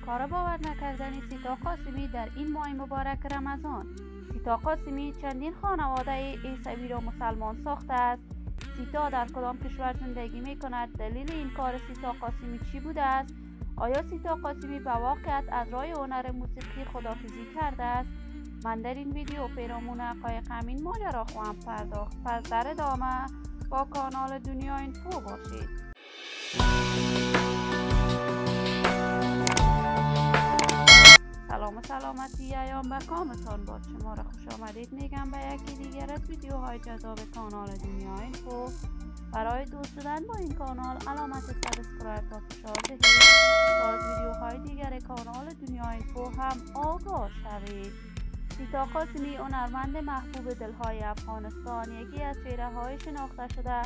کار باور نکردنی سیتا قاسمی در این ماه مبارک رمضان. سیتا قاسمی چندین خانواده عیسوی را مسلمان ساخته است. سیتا در کدام کشور زندگی می کند؟ دلیل این کار سیتا قاسمی چی بوده است؟ آیا سیتا قاسمی به واقعیت از راه هنر موسیقی خداحافظی کرده است؟ من در این ویدیو پیرامون حقایق همین ماجرا خواهم پرداخت. پس در ادامه با کانال دنیا اینفو باشید. سلام و سلامتی ایام به کامتان باد. شما را خوش آمدید میگم به یکی دیگر از ویدیوهای جذاب کانال دنیا اینفو. برای دوست شدن با این کانال علامت سابسکرایب را فشار دهید تا از ویدیوهای دیگر کانال دنیا اینفو هم آگاه شوید. سیتا قاسمی هنرمند محبوب دلهای افغانستان، یکی از چهره‌های شناخته شده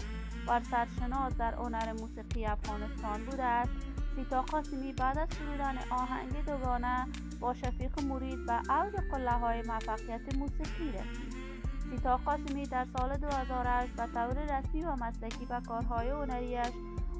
و سرشناس در هنر موسیقی افغانستان بوده است. سیتا قاسمی بعد از سرودن آهنگ دوگانه با شفیق مرید به اوج قله‌های موفقیت موسیقی رسید. سیتا قاسمی در سال 2008 به طور رسمی و مسلکی به کارهای هنریش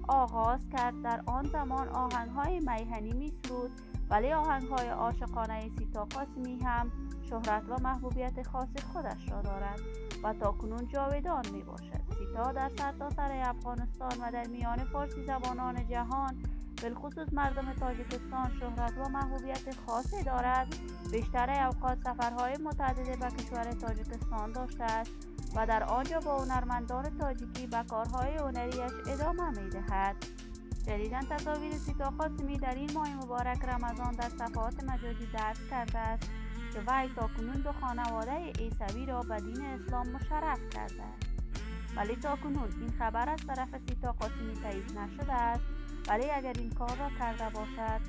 آغاز کرد. در آن زمان آهنگ‌های میهنی می‌سرود، ولی آهنگ‌های عاشقانه سیتا قاسمی هم شهرت و محبوبیت خاص خودش را دارد و تاکنون جاودان می باشد. سیتا در سرتاسر افغانستان و در میان فارسی زبانان جهان، بالخصوص مردم تاجیکستان، شهرت و محبوبیت خاصی دارد. بیشتر اوقات سفرهای متعدد به کشور تاجیکستان داشته است و در آنجا با هنرمندان تاجیکی به کارهای هنریش ادامه می دهد. جدیداً تصاویر سیتا قاسمی در این ماه مبارک رمضان در صفحات مجازی درج کرده است که وی تاکنون دو خانواده عیسوی را به دین اسلام مشرف کرده است. ولی تاکنون این خبر از طرف سیتا قاسمی تایید نشده است، ولی اگر این کار را کرده باشد،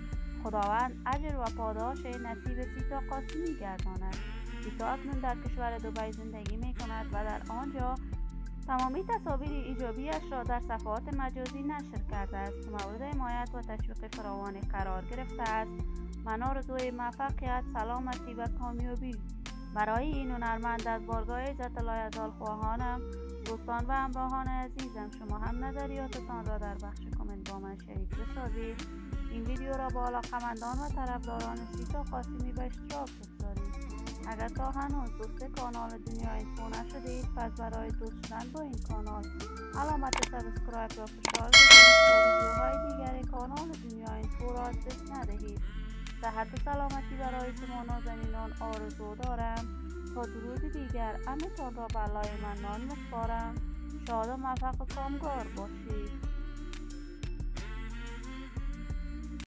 خداوند اجر و پاداش نصیب سیتا قاسمی گرداند. سیتا اکنون در کشور دبی زندگی می کند و در آنجا تمامی تصاویر ایجابیش را در صفحات مجازی نشر کرده است که مورد حمایت و تشویق فراوانی قرار گرفته است. من آرزوی موفقیت، سلامتی و کامیابی برای این هنرمند از بارگاه عزت لایزال خواهانم. دوستان و همراهان عزیزم، شما هم نظریاتتان را در بخش کامنت با من شریک بسازید. این ویدیو را با علاقه‌مندان و طرفداران سیتا قاسمی به اشتراک بگذارید. اگر تا هنوز دوست کانال دنیا اینفو نشدید، پس برای دوست شدن با این کانال علامت سابسکرایب را فشار بدهید تا ویدیوهای دیگر کانال دنیا اینفو را از دست ندهید. صحت و سلامتی برای شما نازنینان آرزو دارم. تا درود دیگر همه‌تان را به لای منان می‌سپارم. شاد و موفق و کامگار باشید.